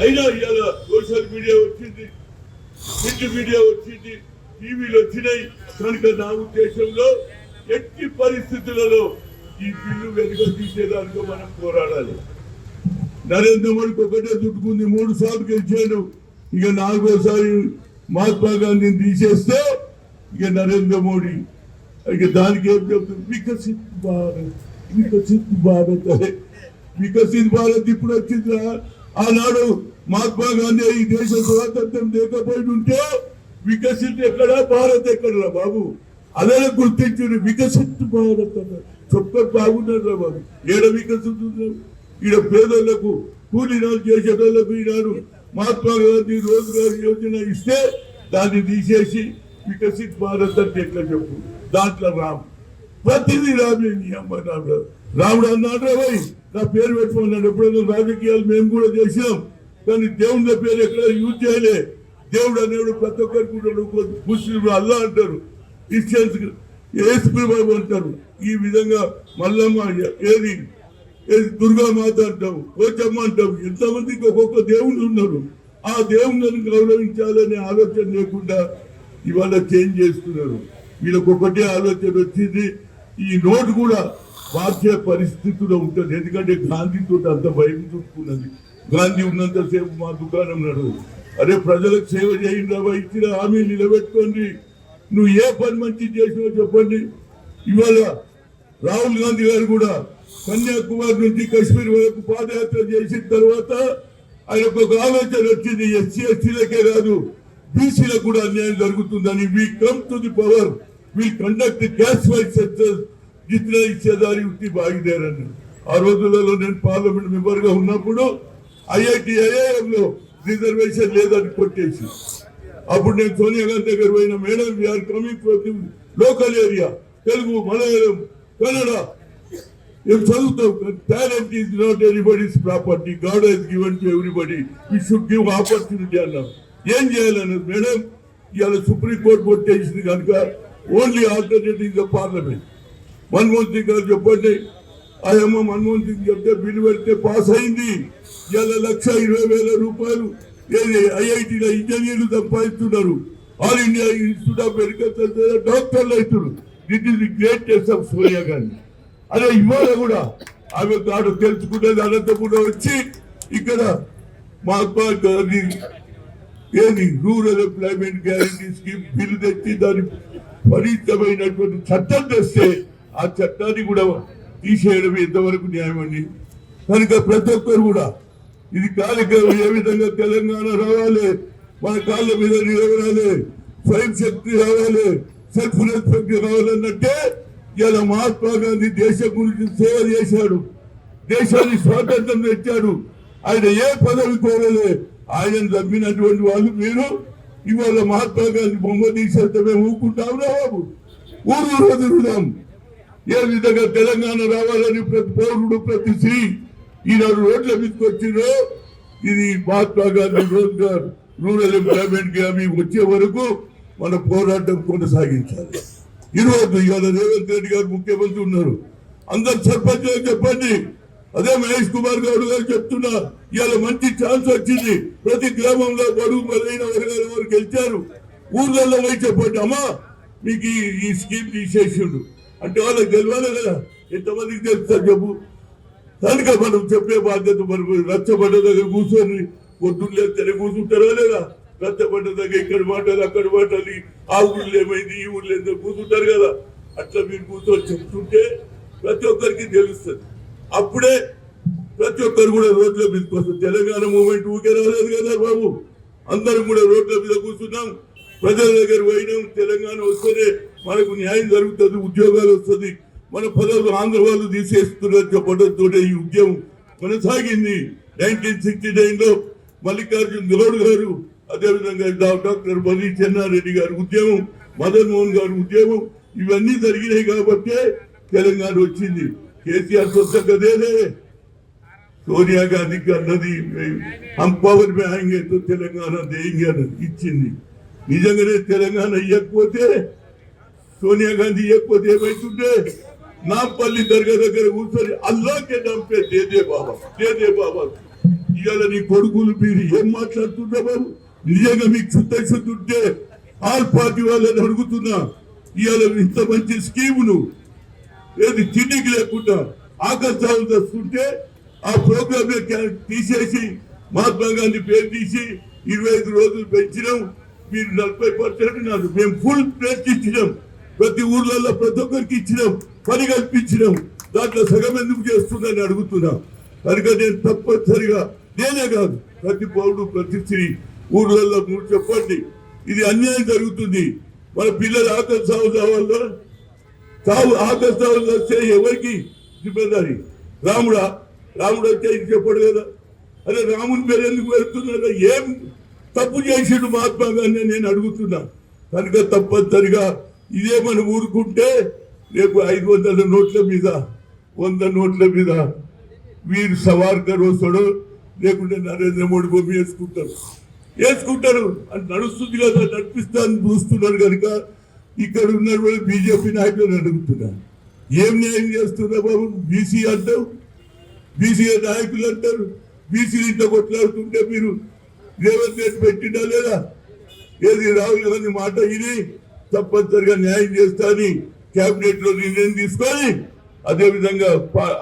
అయినా ఇవాళ social media వచ్చింది, ప్రింట్ మీడియా వచ్చింది, టీవీలు వచ్చినాయి కనుక నా ఉద్దేశంలో ఎట్టి పరిస్థితులలో ఈ బిల్లు వెనుక తీసేదానికో మనం పోరాడాలి. నరేంద్ర మోడీకి ఒకటే చుట్టుకుంది, 3 సార్లు గెలిచాడు. ఇక 4వసారి మహాత్మా గాంధీని తీసేస్తే ఇక నరేంద్ర మోడీ ఇక దానికి ఏం చెప్తుంది, వికసిత్ భారత్ వికసిత్ భారత్ అదే వికసిత్ భారత్ ఇప్పుడు వచ్చిందా? ఆనాడు మహాత్మా గాంధీ ఈ దేశ స్వాతంత్రం లేకపోయి ఉంటే వికసిత్ ఎక్కడా భారత్ ఎక్కడరా బాబు, అదే గుర్తించు వికసిత్ భారత్ అన్నారు. చొక్కరు బాగున్నారు బాబు, ఏడ వికసిస్తున్నాం? ఈడ పేదోళ్లకు కూలీనాలు చేసేటోళ్లకు ఈనాడు మహాత్మా గాంధీ రోజ్గార్ యోజన ఇస్తే దాన్ని తీసేసి వికసిత్ భారత్ అంటే ఎట్లా చెప్పు? దాంట్లో రామ్ ప్రతిదీ రామే, నీ అమ్మ రాముడు అన్నాడు రాబోయ్ నా పేరు పెట్టుకున్నాడు. ఎప్పుడైనా రాజకీయాలు మేము కూడా చేసినాం, కానీ దేవుని పేరు ఎక్కడ యూజ్ చేయలే. దేవుడు అనేవాడు ప్రతి ఒక్కరికి ముస్లింలు అల్లా అంటారు, క్రిస్టియన్స్ యేసుప్రభు అంటారు. ఈ విధంగా మల్లమ్మ ఏది దుర్గామాత అంటావు, కోచమ్మ అంటావు. ఎంతమందికి ఒక్కొక్క దేవుళ్ళు ఉన్నారు. ఆ దేవుళ్ళని గౌరవించాలనే ఆలోచన లేకుండా ఇవాళ చేంజ్ చేస్తున్నారు. వీళ్ళకి ఒకటే ఆలోచన వచ్చింది, ఈ నోటు కూడా మార్చే పరిస్థితిలో ఉంటుంది. ఎందుకంటే గాంధీతో అంత భయం చూసుకున్నది. గాంధీ ఉన్నంతసేపు మా దుకాణం నడవదు. అరే ప్రజలకు సేవ చేయండి, ఇచ్చిన హామీ నిలబెట్టుకోండి. నువ్వు ఏ పని మంచి చేసినావో చెప్పండి. ఇవాళ రాహుల్ గాంధీ గారు కూడా కన్యాకుమారి నుంచి కాశ్మీర్ వరకు పాదయాత్ర చేసిన తర్వాత ఆయనకు ఒక ఆలోచన వచ్చింది, ఎస్సీ ఎస్టీలకే కాదు బీసీలకు కూడా అన్యాయం జరుగుతుందని. We come to the power, we conduct caste wise census, జిత్నా ఇచ్చేదారి ఉట్టి బాగిదేరని. ఆ రోజులలో నేను పార్లమెంట్ మెంబర్ గా ఉన్నప్పుడు IIM లో రిజర్వేషన్ లేదని కొట్టేసి, అప్పుడు నేను సోనియా గాంధీ దగ్గర పోయిన, madam we are coming from local area, Telugu, Malayalam, Kannada ఏం చదువుతాం. Talent is not anybody's property, god has given to everybody, we should give opportunity అన్నాం. ఏం చేయాలన్నది మేడం, ఇవాళ సుప్రీంకోర్టు కొట్టేసింది కనుక only alternative is the parliament. Manmohan Singh garu చెప్పండి, ఆయమ్మ మన్మోహన్ సింగ్ చెప్తే బిల్లు పెడితే పాస్ అయింది. ఇవాళ 1,20,000 రూపాయలు ఐఐటీలో ఇంజనీర్లు సంపాదిస్తున్నారు. All India Institute of Medical Science డాక్టర్లు అవుతున్నారు. That is the greatest of Sonia Gandhi. అదే ఇవాళ కూడా ఆమె కాడు తెలుసుకునేది అనంతపురం వచ్చి ఇక్కడ మహాత్మా గాంధీ ఏది rural employment guarantee scheme bill తెచ్చి దాని పరిమితమైనటువంటి చట్టం తెస్తే ఆ చట్టాన్ని కూడా తీసేయడం ఎంతవరకు న్యాయం అండి? కనుక ప్రతి ఒక్కరు కూడా ఇది కార్యక్రమం ఏ విధంగా తెలంగాణ రావాలి, మన కాళ్ళ మీద నిలబడాలి, స్వయం శక్తి రావాలి, సెల్ఫ్ రెస్పెక్ట్ రావాలన్నట్టే ఇలా మహాత్మా గాంధీ దేశం గురించి సేవ చేశాడు, దేశానికి స్వాతంత్రం తెచ్చాడు. ఆయన ఏ పదవి కోరలే. ఆయన తప్పినటువంటి వాళ్ళు మీరు ఇవాళ మహాత్మా గాంధీ బొమ్మ తీసేస్తే మేము ఊరుకుంటాంరా బాబు? ఊరు తిరుగుదాం. ఏ విధంగా తెలంగాణ రావాలని ప్రతి పౌరుడు, ప్రతి స్త్రీ ఈనాడు రోడ్ల మీదకి వచ్చిందో, ఇది మహాత్మా గాంధీ రోజ్గార్ రూరల్ ఎంప్లాయ్మెంట్ హామీ వచ్చే వరకు మన పోరాటం కొనసాగించాలి. ఈరోజు ఇవాళ రేవంత్ రెడ్డి గారు ముఖ్యమంత్రి ఉన్నారు, అందరు సర్పంచులకు చెప్పండి. అదే మహేష్ కుమార్ గౌడ్ గారు చెప్తున్నా, ఇవాళ మంచి ఛాన్స్ వచ్చింది. ప్రతి గ్రామంలో బడుగు బలైన వర్గాల వారు గెలిచారు. ఊర్లలో పోయి చెప్పండి, అమ్మా మీకు ఈ స్కీమ్ తీసేసిండు అంటే వాళ్ళకి తెలియాలి కదా. ఎంతమందికి తెలుస్తారు చెప్పు? కనుక మనం చెప్పే బాధ్యత మనం. రచ్చబండ దగ్గర కూర్చొని పొద్దున్నే తెర కూర్చుంటారా లేదా? రచ్చబండ దగ్గర ఇక్కడ మాటలు అక్కడ మాటలు, ఆ ఊళ్ళో ఏమైంది ఈ ఊళ్ళో ఏదో కూర్చుంటారు కదా. అట్లా మీరు కూర్చొని చెప్తుంటే ప్రతి ఒక్కరికి తెలుస్తుంది. అప్పుడే ప్రతి ఒక్కరు కూడా రోడ్ల మీదకి వస్తారు. తెలంగాణ మూవ్మెంట్ ఊకే రాలేదు కదా బాబు, అందరం కూడా రోడ్ల మీద కూర్చున్నాం, ప్రజల దగ్గర పోయినాం. తెలంగాణ వస్తేనే మనకు న్యాయం జరుగుతుంది, ఉద్యోగాలు వస్తుంది. మన పదవులు ఆంధ్ర వాళ్ళు తీసేస్తున్నారు చెప్పడంతో ఈ ఉద్యమం కొనసాగింది. 1969లో మల్లికార్జున్ గౌడ్ గారు, అదేవిధంగా డాక్టర్ బలి చెన్నారెడ్డి గారి ఉద్యమం, మదన్ మోహన్ గారి ఉద్యమం, ఇవన్నీ జరిగినాయి కాబట్టే తెలంగాణ వచ్చింది. కేసీఆర్ సొంతగదేలే, సోనియా గాంధీకి అన్నది హమ్ పవర్ మే ఆయేంగే తో తెలంగాణ దేంగే అన్నది ఇచ్చింది. నిజంగానే తెలంగాణ ఇవ్వకపోతే, సోనియా గాంధీ ఇవ్వకపోతే ఏమైతుండే? నాంపల్లి దర్గా దగ్గర కూర్చొని అల్లాకే నామ్ పే దే దే బాబా, దే దే బాబా, ఇవాళ నీ కొడుకులు మీరు ఏం మాట్లాడుతున్నా బాబు? నిజంగా మీకు చిత్తశుద్ధి ఉంటే ఆల్ పార్టీ వాళ్ళని అడుగుతున్నా, ఇవాళ ఇంత మంచి స్కీమును ఏది తిండికి లేకుండా ఆకర్షాలు తెస్తుంటే ఆ ప్రోగ్రామ్ తీసేసి మహాత్మా గాంధీ పేరు తీసి 25 రోజులు పెంచినాం. మీరు 40% నాది, మేము ఫుల్ ప్లేట్ ఇచ్చినాం. ప్రతి ఊర్లలో ప్రతి ఒక్కరికి ఇచ్చినాం, పని కల్పించినాం. దాంట్లో సగం ఎందుకు చేస్తుందని అడుగుతున్నా. కనుక నేను తప్పనిసరిగా నేనే కాదు, ప్రతి పౌరుడు ప్రతి స్త్రీ ఊర్లలో మీరు చెప్పండి, ఇది అన్యాయం జరుగుతుంది. మన పిల్లలు ఆకలి సాగు కావాలో ఆకలి సాగు వస్తే ఎవరికి జిమ్మేదారి? రాముడు వచ్చే చెప్పాడు కదా. అరే రాముని పేరు ఎందుకు పెడుతున్నారా? ఏం తప్పు చేసిండు మహాత్మా గాంధీ నేను అడుగుతున్నా. కనుక తప్పనిసరిగా ఇదే మనం ఊరుకుంటే రేపు 500 నోట్ల మీద 100 నోట్ల మీద వీరు సవార్కర్ వస్తాడు, లేకుంటే నరేంద్ర మోడీ బొమ్మ వేసుకుంటారు అని నడుస్తుంది కదా, నడిపిస్తాను చూస్తున్నారు. కనుక ఇక్కడ ఉన్న బీజేపీ నాయకులను అడుగుతున్నారు, ఏం న్యాయం చేస్తున్నా బాబు? బీసీ అంటావు, బీసీ నాయకులు అంటారు, బీసీలు ఇంత కొట్లాడుతుంటే మీరు రేవంత్ రెడ్డి పెట్టినా లేదా? ఏది రాహుల్ గాంధీ మాట ఇది తప్పనిసరిగా న్యాయం చేస్తా అని కేబినెట్ లో నిర్ణయం తీసుకొని అదేవిధంగా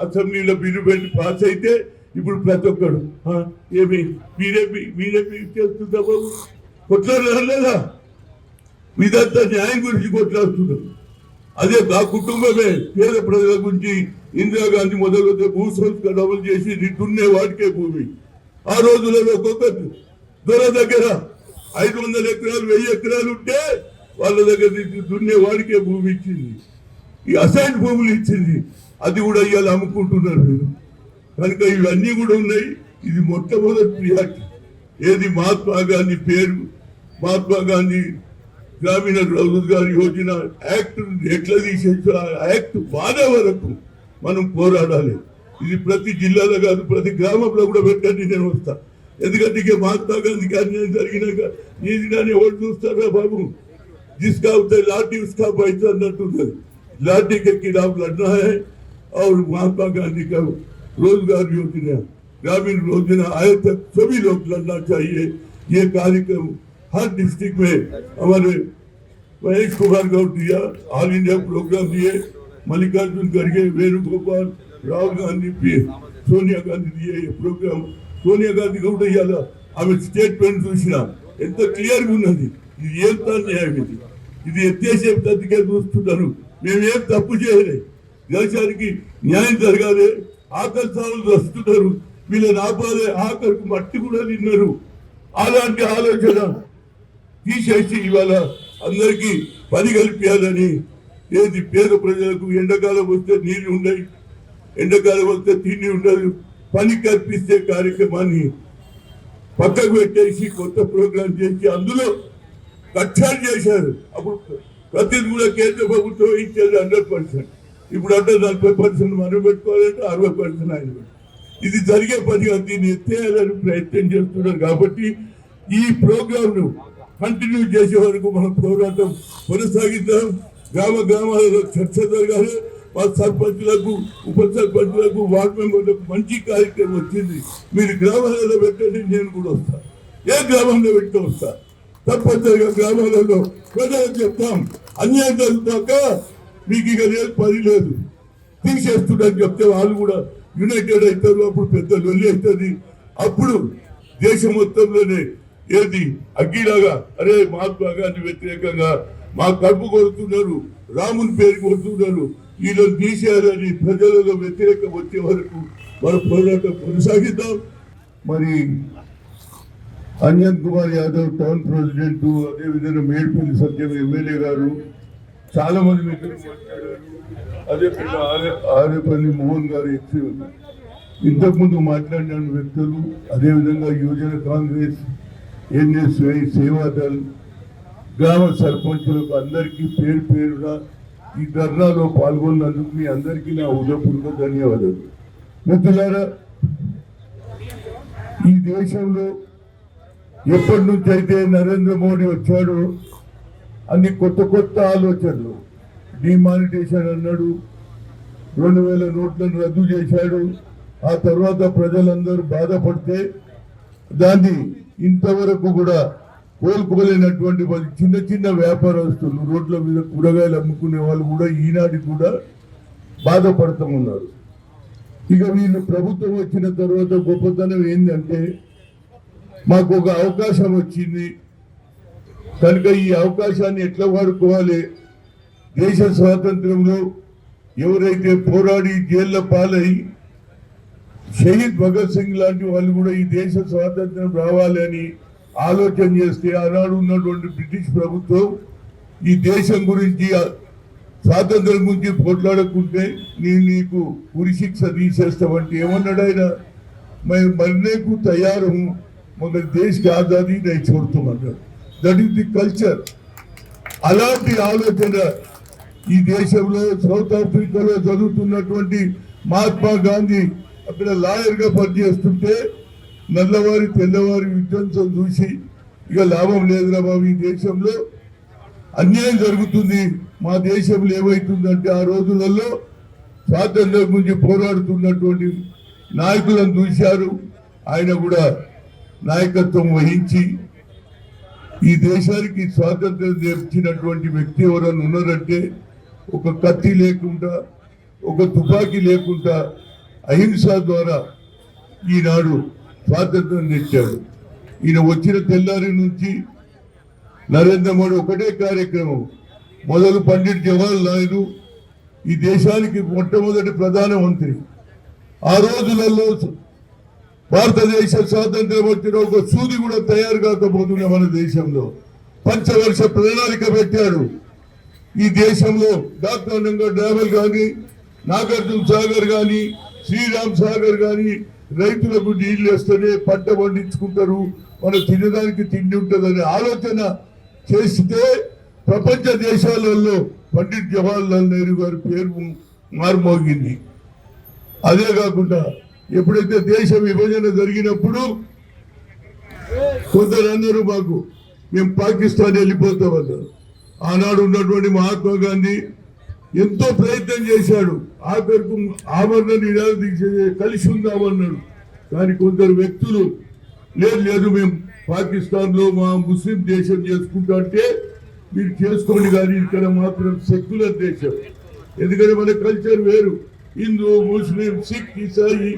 అసెంబ్లీలో బిల్లు పెట్టి పాస్ అయితే ఇప్పుడు ప్రతి ఒక్కడు ఏమి బీజేపీ చేస్తుందా బాబు? కొట్లాడలేదా? ఇదంతా న్యాయం గురించి కొట్లాడుతున్నారు. అదే ఆ కుటుంబమే పేద ప్రజల గురించి ఇందిరాగాంధీ మొదలుగా భూ సంస్కరణ అమలు చేసి దున్నే వాటికే భూమి. ఆ రోజులలో ఒక్కొక్క దొర దగ్గర 500 ఎకరాలు 1000 ఎకరాలు ఉంటే వాళ్ళ దగ్గర దున్నే వాడికే భూమి ఇచ్చింది, ఈ అసైన్ భూములు ఇచ్చింది. అది కూడా ఇవాళ అమ్ముకుంటున్నారు మీరు. కనుక ఇవన్నీ కూడా ఉన్నాయి. ఇది మొట్టమొదటి ప్రియారిటీ. ఏది మహాత్మా గాంధీ పేరు, మహాత్మా గాంధీ గ్రామీణ రోజ్గార్ యోజన యాక్ట్ ఎట్లా తీసేసి ఆ యాక్ట్ బాధ వరకు మనం పోరాడాలి. ఇది ప్రతి జిల్లాలో కాదు, ప్రతి గ్రామంలో కూడా పెట్టండి, నేను వస్తా. ఎందుకంటే ఇక మహాత్మా గాంధీకి అన్యాయం జరిగినాక నీది కానీ ఎవరు చూస్తారా బాబు? जिसका उधर लाठी उसका पैसा अన్నట్టుంది. लाठी के खिलाफ लड़ना है और महात्मा गांधी का रोजगार योजना ग्रामीण योजना आए तक सभी लोग लड़ना चाहिए. ये कार्यक्रम हर डिस्ट्रिक्ट में हमारे महेश कुमार गौड़ दिया, ऑल इंडिया प्रोग्राम दिए, मल्लिकार्जुन खड़गे, वेणुगोपाल, राहुल गांधी पी, सोनिया गांधी दिए ये प्रोग्राम. सोनिया गांधी కూడా ఇయాల ఆమె స్టేట్మెంట్ చూసినా ఎంత క్లియర్గా ఉన్నది. ఇది ఏం న్యాయం? ఇది ఎత్తేసే పద్ధతిగా చూస్తున్నారు. మేమేం తప్పు చేయలేదు, దేశానికి న్యాయం జరగాలి. ఆకలి సాగులు వస్తున్నారు, వీళ్ళని ఆపాలి, ఆకలికి మట్టి కూడా తిన్నారు. అలాంటి ఆలోచన తీసేసి ఇవాళ అందరికీ పని కల్పించాలని, ఏది పేద ప్రజలకు ఎండాకాలం వస్తే నీళ్లు ఉన్నాయి, ఎండాకాలం వస్తే తిండి ఉండదు, పని కల్పిస్తే కార్యక్రమాన్ని పక్కకు పెట్టేసి కొత్త ప్రోగ్రాం చేసి అందులో కక్షాలు చేశారు. అప్పుడు ప్రతిది కూడా కేంద్ర ప్రభుత్వం ఇచ్చేది 100%. ఇప్పుడు అంటే 40% మనం పెట్టుకోవాలంటే 60% ఆయన. ఇది జరిగే పని దీన్ని ఎత్తేయాలని ప్రయత్నం చేస్తున్నారు. కాబట్టి ఈ ప్రోగ్రామ్ ను కంటిన్యూ చేసే వరకు మనం పోరాటం కొనసాగిద్దాం. గ్రామాలలో చర్చ జరగాలి. మా సర్పంచులకు, ఉప సర్పంచులకు, వార్డు మెంబర్లకు మంచి కార్యక్రమం వచ్చింది. మీరు గ్రామాలలో పెట్టండి, నేను కూడా వస్తా. ఏ గ్రామంలో పెట్టి వస్తా. తప్పనిసరిగా గ్రామాలలో ప్రజలకు చెప్తాం, అన్యాయం జరుగుతాక మీకు ఇక లేదు, పని లేదు, తీసేస్తుందని చెప్తే వాళ్ళు కూడా యునైటెడ్ అవుతారు. అప్పుడు పెద్ద లొల్లి అవుతుంది. అప్పుడు దేశం మొత్తంలోనే ఏది అగ్గిలాగా అరే మహాత్మా గాంధీ వ్యతిరేకంగా మా కడుపు కొడుతున్నారు, రాముని పేరు కొడుతున్నారు, వీళ్ళని తీసేయాలని ప్రజలలో వ్యతిరేకం వచ్చే వరకు మన పోరాటం కొనసాగిద్దాం. మరి అంజన్ కుమార్ యాదవ్ టౌన్ ప్రెసిడెంట్, అదేవిధంగా మేడ్పల్లి సత్యం ఎమ్మెల్యే గారు, చాలా మంది మిత్రులు మాట్లాడారు. అదేవిధంగా ఆరేపల్లి మోహన్ గారు ఇంతకుముందు మాట్లాడిన వ్యక్తులు, అదేవిధంగా యువజన కాంగ్రెస్, ఎన్ఎస్ఐ, సేవాదల్, గ్రామ సర్పంచులకు అందరికీ పేరు పేరున ఈ ధర్నాలో పాల్గొన్నందుకు మీ అందరికీ నా హృదయపూర్వక ధన్యవాదాలు. మిత్రులారా, ఈ దేశంలో ఎప్పటి నుంచి అయితే నరేంద్ర మోడీ వచ్చాడో అన్ని కొత్త కొత్త ఆలోచనలు, డిమానిటేషన్ అన్నాడు, 2000 నోట్లను రద్దు చేశాడు. ఆ తర్వాత ప్రజలందరూ బాధపడితే దాన్ని ఇంతవరకు కూడా కోలుకోలేనటువంటి వాళ్ళు చిన్న చిన్న వ్యాపారస్తులు, రోడ్ల మీద కూరగాయలు అమ్ముకునే వాళ్ళు కూడా ఈనాటి కూడా బాధపడుతూ ఉన్నారు. ఇక వీళ్ళు ప్రభుత్వం వచ్చిన తర్వాత గొప్పతనం ఏంటంటే మాకు ఒక అవకాశం వచ్చింది కనుక ఈ అవకాశాన్ని ఎట్లా వాడుకోవాలి, దేశ స్వాతంత్రంలో ఎవరైతే పోరాడి జైళ్ళ పాలై షహీద్ భగత్ సింగ్ లాంటి వాళ్ళు కూడా ఈ దేశ స్వాతంత్రం రావాలి అని ఆలోచన చేస్తే ఆనాడు ఉన్నటువంటి బ్రిటిష్ ప్రభుత్వం ఈ దేశం గురించి స్వాతంత్రం గురించి పోట్లాడకుంటే నేను నీకు ఉరిశిక్ష తీసేస్తామంటే ఏమన్నాడు ఆయన, మేము మరణకు తయారు మగ దేశకి ఆజాదీ నేను చూడుతామన్నాడు. That is the culture. అలాంటి ఆలోచన ఈ దేశంలో సౌత్ ఆఫ్రికాలో జరుగుతున్నటువంటి మహాత్మా గాంధీ అక్కడ లాయర్ గా పనిచేస్తుంటే నల్లవారి తెల్లవారి విధ్వంసం చూసి ఇక లాభం లేదురా బాబు, ఈ దేశంలో అన్యాయం జరుగుతుంది, మా దేశంలో ఏమవుతుందంటే ఆ రోజులలో స్వాతంత్రం గురించి పోరాడుతున్నటువంటి నాయకులను చూశారు. ఆయన కూడా నాయకత్వం వహించి ఈ దేశానికి స్వాతంత్రం తెచ్చినటువంటి వ్యక్తి ఎవరైనా ఉన్నారంటే ఒక కత్తి లేకుండా, ఒక తుపాకీ లేకుండా అహింస ద్వారా ఈనాడు స్వాతంత్రం తెచ్చాడు. ఈయన వచ్చిన తెల్లారి నుంచి నరేంద్ర మోడీ ఒకటే కార్యక్రమం మొదలు. పండిట్ జవహర్లాల్ నెహ్రూ ఈ దేశానికి మొట్టమొదటి ప్రధానమంత్రి. ఆ రోజులలో భారతదేశ స్వాతంత్రం వచ్చిన ఒక సూది కూడా తయారు కాకపోతున్న మన దేశంలో పంచవర్ష ప్రణాళిక పెట్టాడు. ఈ దేశంలో డాక్టర్ డ్యాములు కానీ, నాగార్జున సాగర్ కానీ, శ్రీరామ్ సాగర్ కానీ రైతులకు నీళ్లు వేస్తేనే పంట పండించుకుంటారు, మనం తినడానికి తిండి ఉంటుందనే ఆలోచన చేస్తే ప్రపంచ దేశాలలో పండిట్ జవహర్లాల్ నెహ్రూ గారి పేరు మారుమోగింది. అదే కాకుండా ఎప్పుడైతే దేశ విభజన జరిగినప్పుడు కొందరు అన్నారు మాకు మేము పాకిస్తాన్ వెళ్ళిపోతామన్నారు. ఆనాడు ఉన్నటువంటి మహాత్మా గాంధీ ఎంతో ప్రయత్నం చేశాడు, ఆఖరికి ఆమరణ నిరాహార దీక్ష కలిసి ఉందామన్నాడు. కానీ కొందరు వ్యక్తులు లేదు లేదు మేము పాకిస్తాన్ లో మా ముస్లిం దేశం చేసుకుంటా అంటే మీరు చేసుకోండి, కానీ ఇక్కడ మాత్రం సెక్యులర్ దేశం, ఎందుకంటే మన కల్చర్ వేరు, హిందూ ముస్లిం సిక్ ఇసాయి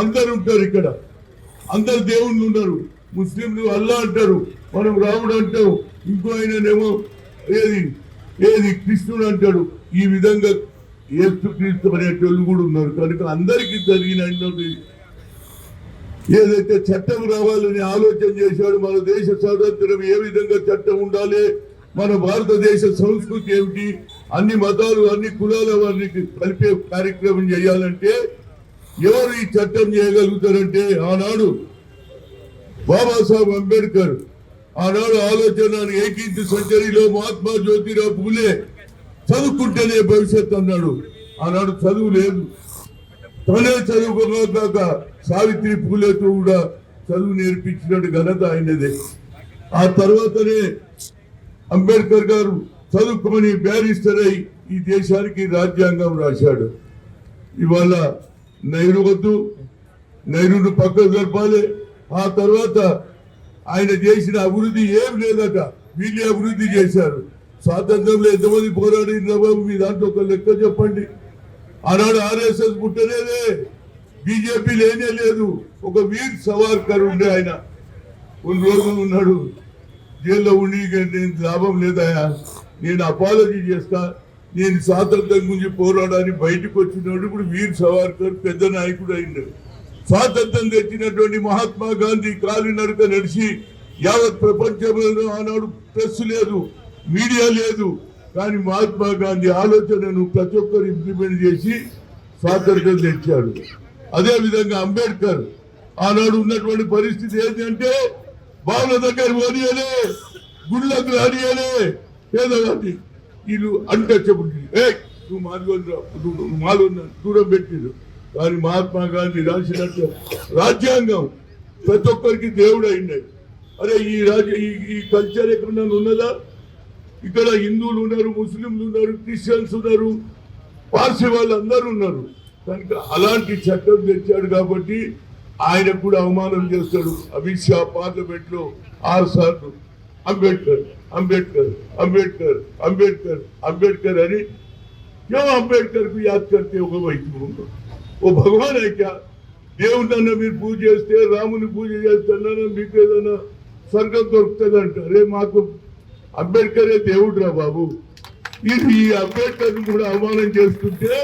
అందరు ఉంటారు, ఇక్కడ అందరు దేవుళ్ళు ఉన్నారు. ముస్లింలు అల్లా అంటారు, మనం రాముడు అంటాం, ఇంకో ఆయననేమో ఏది కృష్ణుడు అంటాడు. ఈ విధంగా యేసుక్రీస్తు అనేటోళ్ళు కూడా ఉన్నారు. కనుక అందరికీ జరిగిన ఏదైతే చట్టం రావాలని ఆలోచన చేశాడు, మన దేశ స్వాతంత్రం ఏ విధంగా చట్టం ఉండాలి, మన భారతదేశ సంస్కృతి ఏమిటి, అన్ని మతాలు అన్ని కులాల వారిని కలిపే కార్యక్రమం చేయాలంటే ఎవరు ఈ చట్టం చేయగలుగుతారంటే ఆనాడు బాబాసాహెబ్ అంబేద్కర్ ఆనాడు ఆలోచన 18th సెంచరీలో మహాత్మా జ్యోతిరావు పూలే చదువుకుంటేనే భవిష్యత్ అన్నాడు. ఆనాడు చదువు లేదు, తనే చదువుకోగాక సావిత్రి పూలేతో కూడా చదువు నేర్పించినట్టు ఘనత ఆయనదే. ఆ తర్వాతనే అంబేద్కర్ గారు చదువుకొని బ్యారిస్టర్ అయి ఈ దేశానికి రాజ్యాంగం రాశాడు. ఇవాళ నెహ్రూ వద్దు, నెహ్రూను పక్కకు జరపాలి. ఆ తర్వాత ఆయన చేసిన అభివృద్ధి ఏం లేదట, వీళ్ళే అభివృద్ధి చేశారు. స్వాతంత్రంలో ఎంతమంది పోరాడిన మీ దాంట్లో ఒక లెక్క చెప్పండి. ఆనాడు ఆర్ఎస్ఎస్ పుట్టలేదే, బీజేపీ లేనే లేదు. ఒక వీర్ సవార్కర్ ఉండే ఆయన కొన్ని రోజులు ఉన్నాడు జైల్లో ఉండి, నేను లాభం లేదాయా, నేను అపాలజీ చేస్తా, నేను స్వాతంత్రం గురించి పోరాడాన్ని బయటకు వచ్చినాడు. ఇప్పుడు వీర్ సవార్కర్ పెద్ద నాయకుడు అయింది. స్వాతంత్రం తెచ్చినటువంటి మహాత్మా గాంధీ కాలినడక నడిచి యావత్ ప్రపంచంలో ఆనాడు ప్రెస్ లేదు, మీడియా లేదు, కానీ మహాత్మా గాంధీ ఆలోచనను ప్రతి ఒక్కరు ఇంప్లిమెంట్ చేసి స్వాతంత్రం తెచ్చాడు. అదే విధంగా అంబేద్కర్ ఆనాడు ఉన్నటువంటి పరిస్థితి ఏంటంటే బావుల దగ్గర పోనీయలే, గుళ్ళకు రానియలే, పేదవాడిని వీళ్ళు అన్టచబుల్, నువ్వు మాలున్నా దూరం పెట్టిరు. కానీ మహాత్మా గాంధీ రాసినట్టు రాజ్యాంగం ప్రతి ఒక్కరికి దేవుడు అయినాడు. అరే ఈ కల్చర్ ఎక్కడన్నా ఉన్నదా? ఇక్కడ హిందువులు ఉన్నారు, ముస్లింలు ఉన్నారు, క్రిస్టియన్స్ ఉన్నారు, పార్సీ వాళ్ళు అందరూ ఉన్నారు. కనుక అలాంటి చట్టం తెచ్చాడు కాబట్టి ఆయన కూడా అవమానం చేస్తాడు. అమిత్ షా పార్లమెంట్ లో 6 సార్లు అంబేద్కర్ अंबेडकर अंबेडकर अंबेडकर अंबेडकर अरे क्यों अंबेडकर को याद करते हो भाई तुम? वो भगवान है क्या? దేవుడన్న మీరు పూజ చేస్తే రాముని పూజ చేస్తున్నా మీకు ఏదైనా స్వర్గం దొరుకుతుందంట. అరే మాకు అంబేద్కరే దేవుడురా బాబు. ఇది ఈ అంబేద్కర్ కూడా అవమానం చేస్తుంటే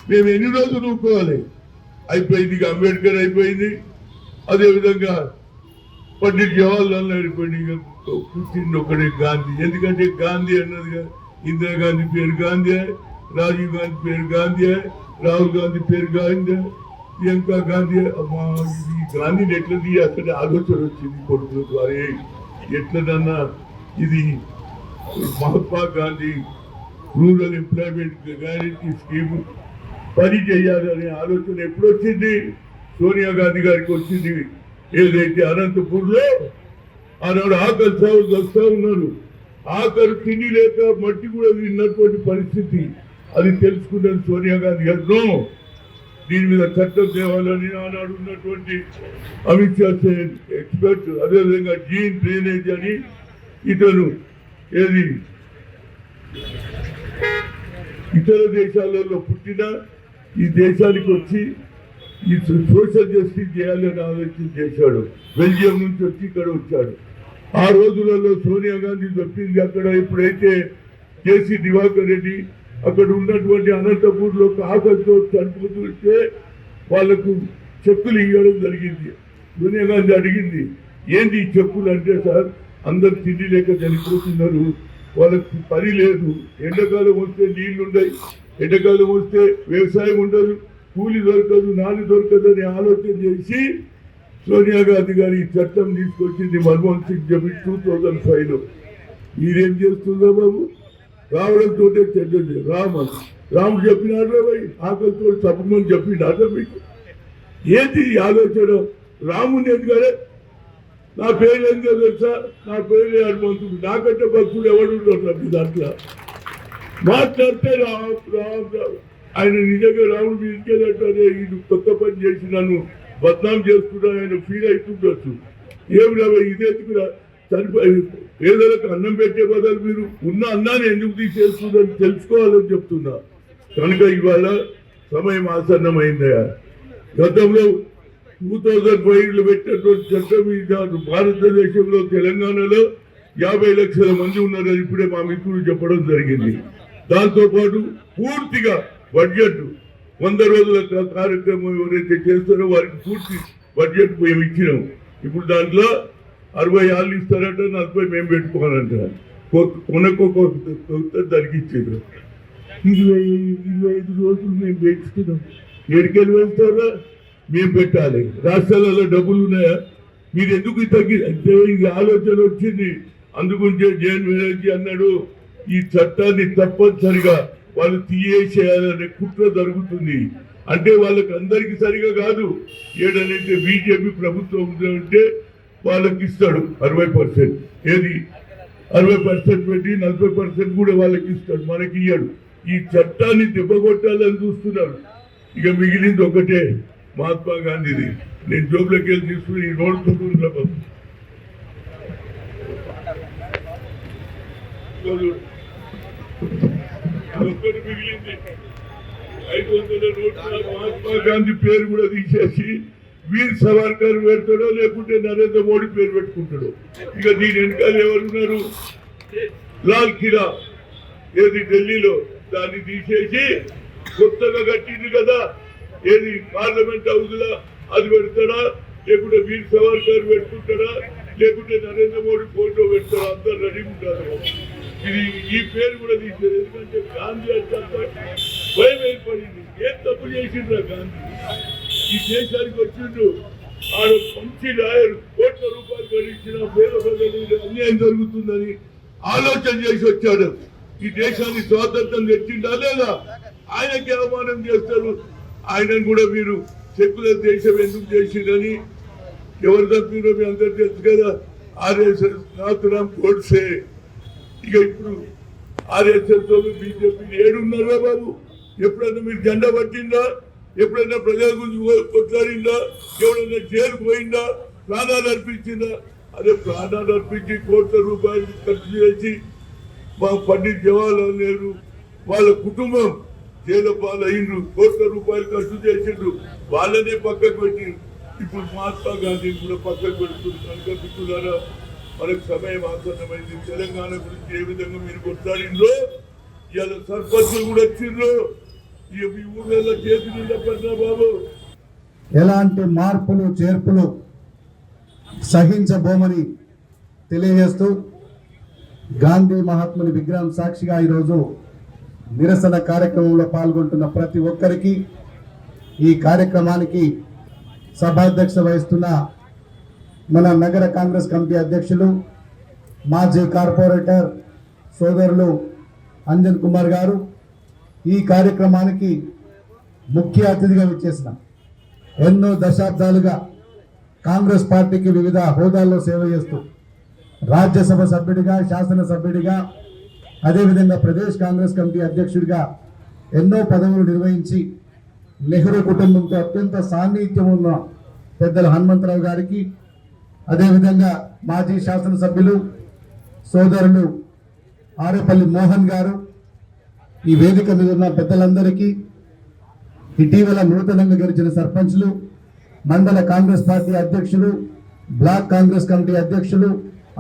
మేము ఎన్ని రోజులు ఊరుకోవాలి? అయిపోయింది, ఇక అంబేద్కర్ అయిపోయింది. అదేవిధంగా పండిట్ జవహర్లాల్ నెహ్రూ అయిపోయింది. ఇక పుట్టింది ఒకటే గాంధీ. ఎందుకంటే గాంధీ అన్నదిగా ఇందిరాగాంధీ పేరు గాంధీ, రాజీవ్ గాంధీ పేరు గాంధీ, రాహుల్ గాంధీ పేరు గాంధీ, ప్రియాంక గాంధీ. ఈ గాంధీని ఎట్లా తీయాలంటే ఆలోచన వచ్చింది కొడుకుల ద్వారా. ఎట్లదన్నా ఇది Mahatma Gandhi rural employment guarantee scheme పని చేయాలనే ఆలోచన ఎప్పుడు వచ్చింది? సోనియా గాంధీ గారికి వచ్చింది. ఏదైతే అనంతపూర్లో ఆనాడు ఆకలి సాగులు వస్తా ఉన్నారు, ఆకలి తిండి లేక మట్టి కూడా విన్నటువంటి పరిస్థితి. అది తెలుసుకున్నది సోనియా గాంధీ గారు. దీని మీద చట్టం తేవాలని ఆనాడు ఉన్నటువంటి అమిత్ షా ఎక్స్పర్ట్, అదేవిధంగా జీన్ డ్రైనేజ్ అని ఇతను ఏది ఇతర దేశాలలో పుట్టిన ఈ దేశానికి వచ్చి ఈ సోషల్ జస్టిస్ చేయాలని ఆలోచన చేశాడు. బెల్జియం నుంచి వచ్చి ఇక్కడ వచ్చాడు. ఆ రోజులలో సోనియా గాంధీ చెప్పింది అక్కడ ఎప్పుడైతే కేసీ దివాకర్ రెడ్డి అక్కడ ఉన్నటువంటి అనంతపూర్లో ఆకలితో చనిపోతుంటే వాళ్లకు చెక్కులు ఇవ్వడం జరిగింది. సోనియా గాంధీ అడిగింది, ఏంటి ఈ చెక్కులు అంటే, సార్ అందరు తిండి లేక చనిపోతున్నారు, వాళ్ళకి పని లేదు, ఎండాకాలం వస్తే నీళ్లు ఉండవు, ఎండాకాలం వస్తే వ్యవసాయం ఉండదు, కూలి దొరకదు, నాలి దొరకదు అని ఆలోచన చేసి సోనియా గాంధీ గారు ఈ చట్టం తీసుకొచ్చింది. మన్మోహన్ సింగ్ చెప్పి 2005లో. మీరేం చేస్తుందా బాబు? రావడంతో చెడ్డది. రాముడు చెప్పినాడు భయ్ ఆకలితో తప్పమని చెప్పినాడు మీకు. ఏంటి ఆలోచన? రాముని ఎందుకంటే నా పేరు ఎందుకు తెలుసా? నా పేరు హనుమంతుడు, నాకంటే భక్తుడు ఎవడు మీ దాంట్లో మాట్లాడితే రామ్ రామ్ రామ్. ఆయన నిజంగా రాముడు తీసుకెళ్ళంటే ఇది కొత్త పని చేసి నన్ను బద్నాం చేస్తున్నాను ఆయన ఫీల్ అవుతుండొచ్చు. ఏమి రా ఇదేందుకురా చనిపోయి ఏదైనా అన్నం పెట్టే బదులు మీరు ఉన్న అన్నాన్ని ఎందుకు తీసేస్తుందని తెలుసుకోవాలని చెప్తున్నా. కనుక ఇవాళ సమయం ఆసన్నమైందయా. గతంలో 2005లో పెట్టినటువంటి చట్టం భారతదేశంలో తెలంగాణలో 50 లక్షల మంది ఉన్నారని ఇప్పుడే మా మిత్రులు చెప్పడం జరిగింది. దాంతోపాటు పూర్తిగా బడ్జెట్ 100 రోజుల కార్యక్రమం ఎవరైతే చేస్తారో వారికి పూర్తి బడ్జెట్ మేము ఇచ్చినాం. ఇప్పుడు దాంట్లో 60 ఏళ్ళు ఇస్తారట, 40 మేము పెట్టుకోవాలంట. కొనక్కొక్క దానికి ఇచ్చారు. 25 రోజులు మేము పెంచుతున్నాం. ఎడికెళ్ళి వెళ్తారా? మేము పెట్టాలి. రాష్ట్రాలలో డబ్బులు ఉన్నాయా? మీరు ఎందుకు తగ్గి అంటే ఇది ఆలోచన వచ్చింది. అందుగురించే జేఎన్ బెనర్జీ అన్నాడు, ఈ చట్టాన్ని తప్పనిసరిగా వాళ్ళు తీయేసేయాలనే కుట్ర జరుగుతుంది. అంటే వాళ్ళకి అందరికి సరిగా కాదు. ఏడనైతే బీజేపీ ప్రభుత్వం ఉంటే వాళ్ళకి ఇస్తాడు 60%. ఏది 60% పెట్టి 40% కూడా వాళ్ళకి ఇస్తాడు, మనకి ఇయ్యాడు. ఈ చట్టాన్ని దెబ్బకొట్టాలని చూస్తున్నారు. ఇక మిగిలింది ఒకటే, మహాత్మా గాంధీది. నేను జోబులోకి వెళ్ళి తీసుకుని ఈ నోడుకుంటున్నా. ఒక్కటి మిగిలింది 500 నోట్ల మహాత్మా గాంధీ పేరు కూడా తీసేసి వీర్ సవర్కర్ పెడతాడో లేకుంటే నరేంద్ర మోడీ పేరు పెట్టుకుంటాడు. ఇక దీని వెనకాల ఎవరున్నారు? లాల్ కిలా ఏది ఢిల్లీలో, దాన్ని తీసేసి కొత్తగా కట్టింది కదా ఏది పార్లమెంట్ హౌస్ లా అది పెడతాడా, లేకుంటే వీర్ సవర్కర్ పెట్టుకుంటాడా, లేకుంటే నరేంద్ర మోడీ ఫోటో పెడతాడా? అందరు రెడీ ఉంటారు. ఇది ఈ పేరు కూడా తీసేది. ఎందుకంటే గాంధీ అంటే భయం ఏర్పడింది. ఏం తప్పు చేసిండ్రా గాంధీ? ఈ దేశానికి వచ్చిండు, ఆడు మంచి లాయర్, కోట్ల రూపాయలు గడించిన పేద ప్రజలు అన్యాయం జరుగుతుందని ఆలోచన చేసి వచ్చాడు. ఈ దేశాన్ని స్వాతంత్రం తెచ్చిందా లేదా? ఆయనకి అవమానం చేస్తారు. ఆయనను కూడా మీరు సెక్యులర్ దేశం ఎందుకు చేసిందని ఎవరు తప్పినో మీ అందరు తెలుసు కదా. ఆర్ఎస్ఎస్ నాథురామ్ గోడ్సే. ఇక ఇప్పుడు ఆర్ఎస్ఎస్ బీజేపీ ఏడున్నారా బాబు? ఎప్పుడన్నా మీరు జెండా పట్టిందా? ఎప్పుడైనా ప్రజల గురించి కొట్లాడిందా? ఎవడన్నా జైలుకు పోయిందా? ప్రాణాలు అర్పించిందా? అదే ప్రాణాలు అర్పించి కోట్ల రూపాయలు ఖర్చు చేసి మా పండిత్ జవహర్లాల్ నెహ్రూ వాళ్ళ కుటుంబం జైలు పాలయ్యిండ్రు, కోట్ల రూపాయలు ఖర్చు చేసిండ్రు, వాళ్ళనే పక్కకు పెట్టి ఇప్పుడు మహాత్మా గాంధీని కూడా పక్కకు పెడుతుంది. కనుక మిత్రులారా, మనకు సమయం ఆసన్నమైంది. తెలంగాణ గురించి ఏ విధంగా మీరు కొట్లాడిండ్రో ఇవాళ సర్పంచులు కూడా వచ్చిండ్రు. ఈ ఊళ్ళో చేతి నిండా పడినా బాబు ఎలాంటి మార్పులు చేర్పులు సహించబోమని తెలియజేస్తూ గాంధీ మహాత్ముని విగ్రహం సాక్షిగా ఈరోజు నిరసన కార్యక్రమంలో పాల్గొంటున్న ప్రతి ఒక్కరికి, ఈ కార్యక్రమానికి సభాధ్యక్ష వహిస్తున్న మన నగర కాంగ్రెస్ కమిటీ అధ్యక్షులు మాజీ కార్పొరేటర్ సోదరులు అంజన్ కుమార్ గారు, ఈ కార్యక్రమానికి ముఖ్య అతిథిగా విచ్చేసిన ఎన్నో దశాబ్దాలుగా కాంగ్రెస్ పార్టీకి వివిధ హోదాల్లో సేవ చేస్తూ రాజ్యసభ సభ్యుడిగా, శాసనసభ్యుడిగా, అదేవిధంగా ప్రదేశ్ కాంగ్రెస్ కమిటీ అధ్యక్షుడిగా ఎన్నో పదవులు నిర్వహించి నెహ్రూ కుటుంబంతో అత్యంత సాన్నిహిత్యం ఉన్న పెద్దలు హనుమంతరావు గారికి, అదేవిధంగా మాజీ శాసనసభ్యులు సోదరులు ఆరేపల్లి మోహన్ గారు, ఈ వేదిక మీద ఉన్న పెద్దలందరికీ, ఇటీవల నూతనంగా గెలిచిన సర్పంచ్లు, మండల కాంగ్రెస్ పార్టీ అధ్యక్షులు, బ్లాక్ కాంగ్రెస్ కమిటీ అధ్యక్షులు,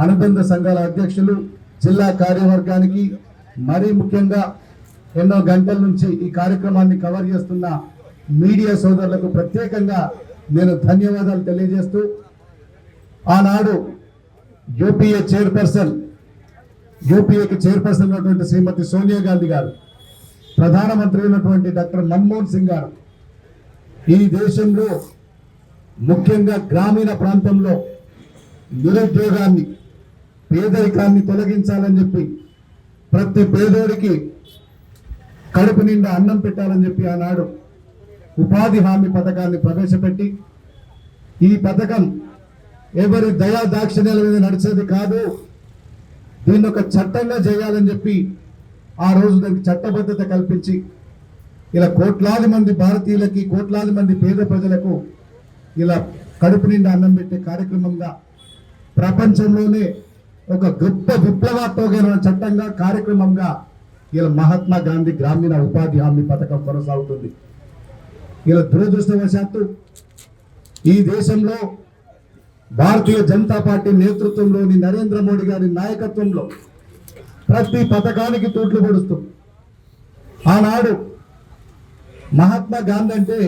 అనుబంధ సంఘాల అధ్యక్షులు, జిల్లా కార్యవర్గానికి, మరీ ముఖ్యంగా ఎన్నో గంటల నుంచి ఈ కార్యక్రమాన్ని కవర్ చేస్తున్న మీడియా సోదరులకు ప్రత్యేకంగా నేను ధన్యవాదాలు తెలియజేస్తూ, ఆనాడు యూపీఏకి చైర్పర్సన్ ఉన్నటువంటి శ్రీమతి సోనియా గాంధీ గారు, ప్రధానమంత్రి ఉన్నటువంటి డాక్టర్ మన్మోహన్ సింగ్ గారు ఈ దేశంలో ముఖ్యంగా గ్రామీణ ప్రాంతంలో నిరుద్యోగాన్ని, పేదరికాన్ని తొలగించాలని చెప్పి ప్రతి పేదోడికి కడుపు నిండా అన్నం పెట్టాలని చెప్పి ఆనాడు ఉపాధి హామీ పథకాన్ని ప్రవేశపెట్టి, ఈ పథకం ఎవరి దయా దాక్షిణ్యాల మీద నడిచేది కాదు, దీన్ని ఒక చట్టంగా చేయాలని చెప్పి ఆ రోజు దానికి చట్టబద్ధత కల్పించి ఇలా కోట్లాది మంది భారతీయులకి, కోట్లాది మంది పేద ప్రజలకు ఇలా కడుపు నిండా అన్నం పెట్టే కార్యక్రమంగా ప్రపంచంలోనే ఒక గొప్ప విప్లవాత్మకమైన చట్టంగా, కార్యక్రమంగా ఇలా మహాత్మా గాంధీ గ్రామీణ ఉపాధి హామీ పథకం కొనసాగుతుంది. ఇలా దురదృష్టవశాత్తు ఈ దేశంలో భారతీయ జనతా పార్టీ నేతృత్వంలోని నరేంద్ర మోడీ గారి నాయకత్వంలో ప్రతి పథకానికి తూట్లు పొడుస్తూ, ఆనాడు మహాత్మా గాంధీ అంటే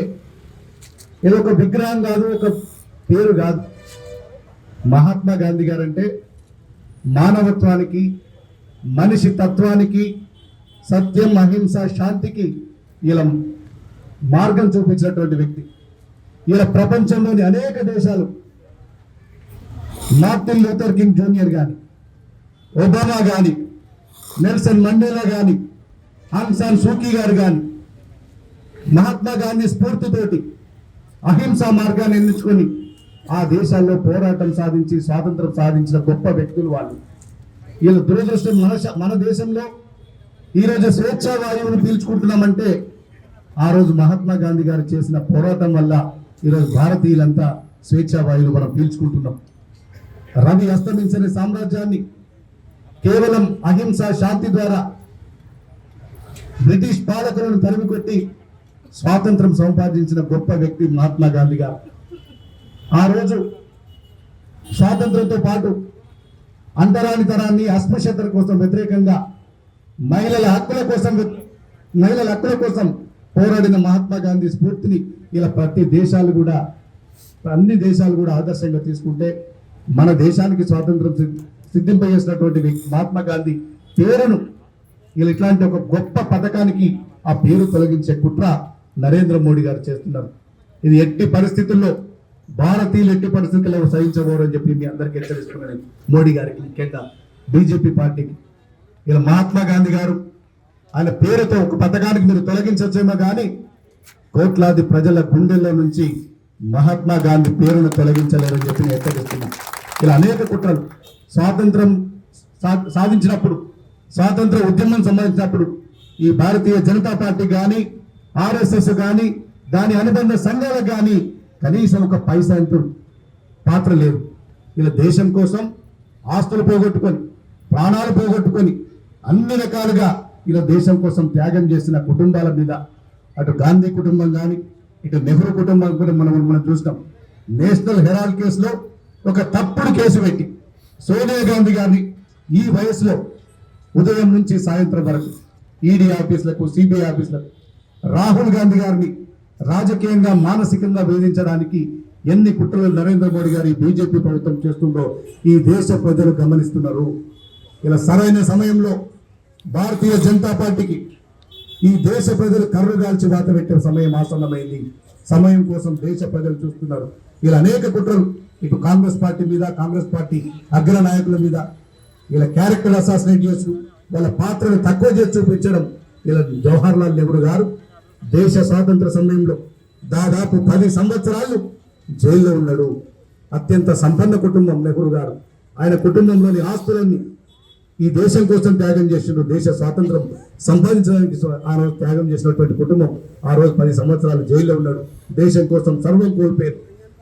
ఇది ఒక విగ్రహం కాదు, ఒక పేరు కాదు. మహాత్మా గాంధీ గారు అంటే మానవత్వానికి, మనిషి తత్వానికి, సత్యం, అహింస, శాంతికి ఇలా మార్గం చూపించినటువంటి వ్యక్తి. ఇలా ప్రపంచంలోని అనేక దేశాలు, మార్టిన్ లూథర్ కింగ్ జూనియర్ కానీ, ఒబామా కానీ, నెల్సన్ మండేలా కానీ, ఆంగ్ సాన్ సూకీ గారు కానీ, మహాత్మా గాంధీ స్ఫూర్తితోటి అహింసా మార్గాన్ని ఎన్నుకొని ఆ దేశాల్లో పోరాటం సాధించి స్వాతంత్రం సాధించిన గొప్ప వ్యక్తులు వాళ్ళు. వీళ్ళ దురదృష్టం మన దేశంలో ఈరోజు స్వేచ్ఛా వాయువును పీల్చుకుంటున్నామంటే ఆ రోజు మహాత్మా గాంధీ గారు చేసిన పోరాటం వల్ల ఈరోజు భారతీయులంతా స్వేచ్ఛా వాయువులు మనం పీల్చుకుంటున్నాం. రవి అస్తమించని సామ్రాజ్యాన్ని కేవలం అహింస, శాంతి ద్వారా బ్రిటిష్ పాలకులను తరిమికొట్టి స్వాతంత్రం సంపాదించిన గొప్ప వ్యక్తి మహాత్మా గాంధీ గారు. ఆ రోజు స్వాతంత్రంతో పాటు అంటరానితనాన్ని, అస్పృశ్యత కోసం వ్యతిరేకంగా మహిళల హక్కుల కోసం పోరాడిన మహాత్మా గాంధీ స్ఫూర్తిని ఇలా అన్ని దేశాలు కూడా ఆదర్శంగా తీసుకుంటే, మన దేశానికి స్వాతంత్రం సిద్ధింపజేసినటువంటి మహాత్మా గాంధీ పేరును ఇలా ఇట్లాంటి ఒక గొప్ప పథకానికి ఆ పేరు తొలగించే కుట్ర నరేంద్ర మోడీ గారు చేస్తున్నారు. ఇది ఎట్టి పరిస్థితుల్లో భారతీయులు ఎట్టి పరిస్థితుల్లో సహించబోరని చెప్పి మీ అందరికీ హెచ్చరిస్తున్నాను. మోడీ గారికి, ముఖ్యంగా బీజేపీ పార్టీకి. ఇలా మహాత్మా గాంధీ గారు ఆయన పేరుతో ఒక పథకానికి మీరు తొలగించవచ్చేమో కానీ కోట్లాది ప్రజల గుండెల్లో నుంచి మహాత్మా గాంధీ పేరును తొలగించలేరని చెప్పి నేను హెచ్చరిస్తున్నాను. ఇలా అనేక కుట్రలు, స్వాతంత్రం సాధించినప్పుడు, స్వాతంత్ర ఉద్యమం సంబంధించినప్పుడు ఈ భారతీయ జనతా పార్టీ కానీ, ఆర్ఎస్ఎస్ కానీ, దాని అనుబంధ సంఘాలకు కానీ కనీసం ఒక పైసా అంటూ పాత్ర లేదు. ఇలా దేశం కోసం ఆస్తులు పోగొట్టుకొని ప్రాణాలు పోగొట్టుకొని అన్ని రకాలుగా ఇలా దేశం కోసం త్యాగం చేసిన కుటుంబాల మీద అటు గాంధీ కుటుంబం కానీ ఇటు నెహ్రూ కుటుంబం కూడా మనం చూస్తాం. నేషనల్ హెరాల్డ్ కేసులో ఒక తప్పుడు కేసు పెట్టి సోనియా గాంధీ గారిని ఈ వయసులో ఉదయం నుంచి సాయంత్రం వరకు ఈడీ ఆఫీసులకు సిబిఐ ఆఫీసులకు రాహుల్ గాంధీ గారిని రాజకీయంగా మానసికంగా వేధించడానికి ఎన్ని కుట్రలు నరేంద్ర మోడీ గారి బీజేపీ ప్రభుత్వం చేస్తుందో ఈ దేశ ప్రజలు గమనిస్తున్నారు. ఇలా సరైన సమయంలో భారతీయ జనతా పార్టీకి ఈ దేశ ప్రజలు కర్రుగాల్చి వాత పెట్టే సమయం ఆసన్నమైంది. సమయం కోసం దేశ ప్రజలు చూస్తున్నారు. ఇలా అనేక కుట్రలు ఇటు కాంగ్రెస్ పార్టీ మీద, కాంగ్రెస్ పార్టీ అగ్ర నాయకుల మీద ఇలా క్యారెక్టర్ అసాసినేట్ చేస్తూ వాళ్ళ పాత్రను తక్కువ చేసి చూపించడం. ఇలా జవహర్ లాల్ నెహ్రూ గారు దేశ స్వాతంత్ర సమయంలో దాదాపు 10 సంవత్సరాలు జైల్లో ఉన్నాడు. అత్యంత సంపన్న కుటుంబం నెహ్రూ గారు. ఆయన కుటుంబంలోని ఆస్తులన్నీ ఈ దేశం కోసం త్యాగం చేసినట్టు, దేశ స్వాతంత్రం సంపాదించడానికి ఆ రోజు త్యాగం చేసినటువంటి కుటుంబం ఆ రోజు 10 సంవత్సరాలు జైల్లో ఉన్నాడు. దేశం కోసం సర్వం కోల్పోయారు.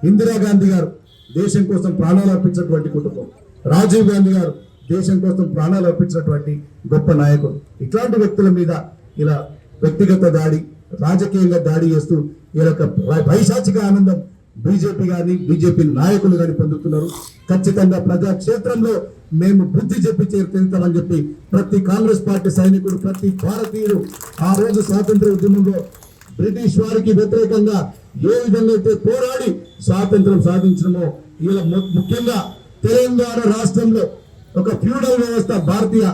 ఇందిరాగాంధీ గారు దేశం కోసం ప్రాణాలు అర్పించినటువంటి కుటుంబం. రాజీవ్ గాంధీ గారు దేశం కోసం ప్రాణాలు అర్పించినటువంటి గొప్ప నాయకుడు. ఇట్లాంటి వ్యక్తుల మీద ఇలా వ్యక్తిగత దాడి, రాజకీయంగా దాడి చేస్తూ ఇలా పైశాచిక ఆనందం బీజేపీ గాని బీజేపీ నాయకులు గాని పొందుతున్నారు. ఖచ్చితంగా ప్రజాక్షేత్రంలో మేము బుద్ధి చెప్పి తీరుతామని చెప్పి ప్రతి కాంగ్రెస్ పార్టీ సైనికుడు, ప్రతి భారతీయుడు ఆ రోజు స్వాతంత్ర ఉద్యమంలో బ్రిటిష్ వారికి వ్యతిరేకంగా ఏ విధంగా అయితే పోరాడి స్వాతంత్రం సాధించడమో, ఇలా ముఖ్యంగా తెలంగాణ రాష్ట్రంలో ఒక ఫ్యూడల్ వ్యవస్థ భారతీయ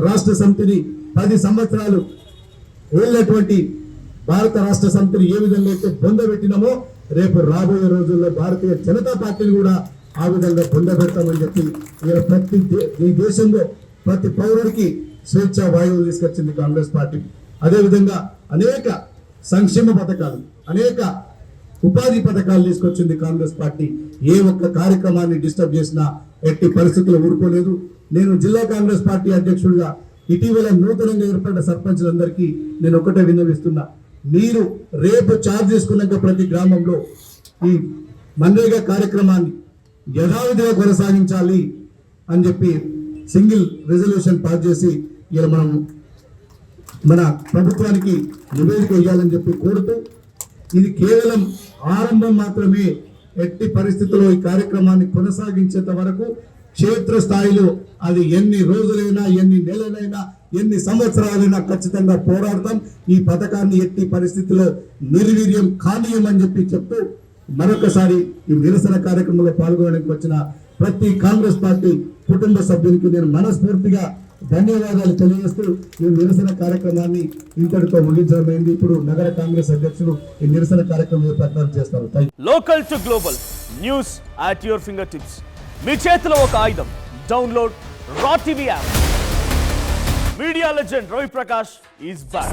రాష్ట్ర సమితిని 10 సంవత్సరాలు వెళ్ళినటువంటి భారత రాష్ట్ర సమితిని ఏ విధంగా అయితే పొందబెట్టినామో రేపు రాబోయే రోజుల్లో భారతీయ జనతా పార్టీని కూడా ఆ విధంగా పొందబెడతామని చెప్పి ఈ దేశంలో ప్రతి పౌరుడికి స్వేచ్ఛ వాయువులు తీసుకొచ్చింది కాంగ్రెస్ పార్టీ. అదేవిధంగా అనేక సంక్షేమ పథకాలు, అనేక ఉపాధి పథకాలు తీసుకొచ్చింది కాంగ్రెస్ పార్టీ. ఏ ఒక్క కార్యక్రమాన్ని డిస్టర్బ్ చేసినా ఎట్టి పరిస్థితుల్లో ఊరుకోలేదు. నేను జిల్లా కాంగ్రెస్ పార్టీ అధ్యక్షుడిగా ఇటీవల నూతనంగా ఏర్పడ్డ సర్పంచులందరికీ నేను ఒకటే విన్నవిస్తున్నా, మీరు రేపు ఛార్జ్ చేసుకున్నాక ప్రతి గ్రామంలో ఈ మన్రేగా కార్యక్రమాన్ని యథావిధిగా కొనసాగించాలి అని చెప్పి సింగిల్ రెజల్యూషన్ పాస్ చేసి ఇలా మనం మన ప్రభుత్వానికి నివేదిక ఇవ్వాలని చెప్పి కోరుతూ, ఇది కేవలం ఆరంభం మాత్రమే. ఎట్టి పరిస్థితుల్లో ఈ కార్యక్రమాన్ని కొనసాగించేంత వరకు క్షేత్ర స్థాయిలో అది ఎన్ని రోజులైనా, ఎన్ని నెలలైనా, ఎన్ని సంవత్సరాలైనా ఖచ్చితంగా పోరాడతాం. ఈ పథకాన్ని ఎట్టి పరిస్థితుల్లో నిర్వీర్యం కానీయమని చెప్పి చెప్తూ మరొకసారి ఈ నిరసన కార్యక్రమంలో పాల్గొనడానికి వచ్చిన ప్రతి కాంగ్రెస్ పార్టీ కుటుంబ సభ్యునికి నేను మనస్ఫూర్తిగా ధన్యవాదాలు తెలియజేస్తూ ఈ నిరసన కార్యక్రమాన్ని ఇంతటితో ముగించడమైంది. ఇప్పుడు నగర కాంగ్రెస్ అధ్యక్షులు ఈ నిరసన కార్యక్రమం ప్రకటన చేస్తారు. Local to global news at your finger tips. మీ చేతిలో ఒక ఆయుధం. Download Raw TV app. Media legend Ravi Prakash is back.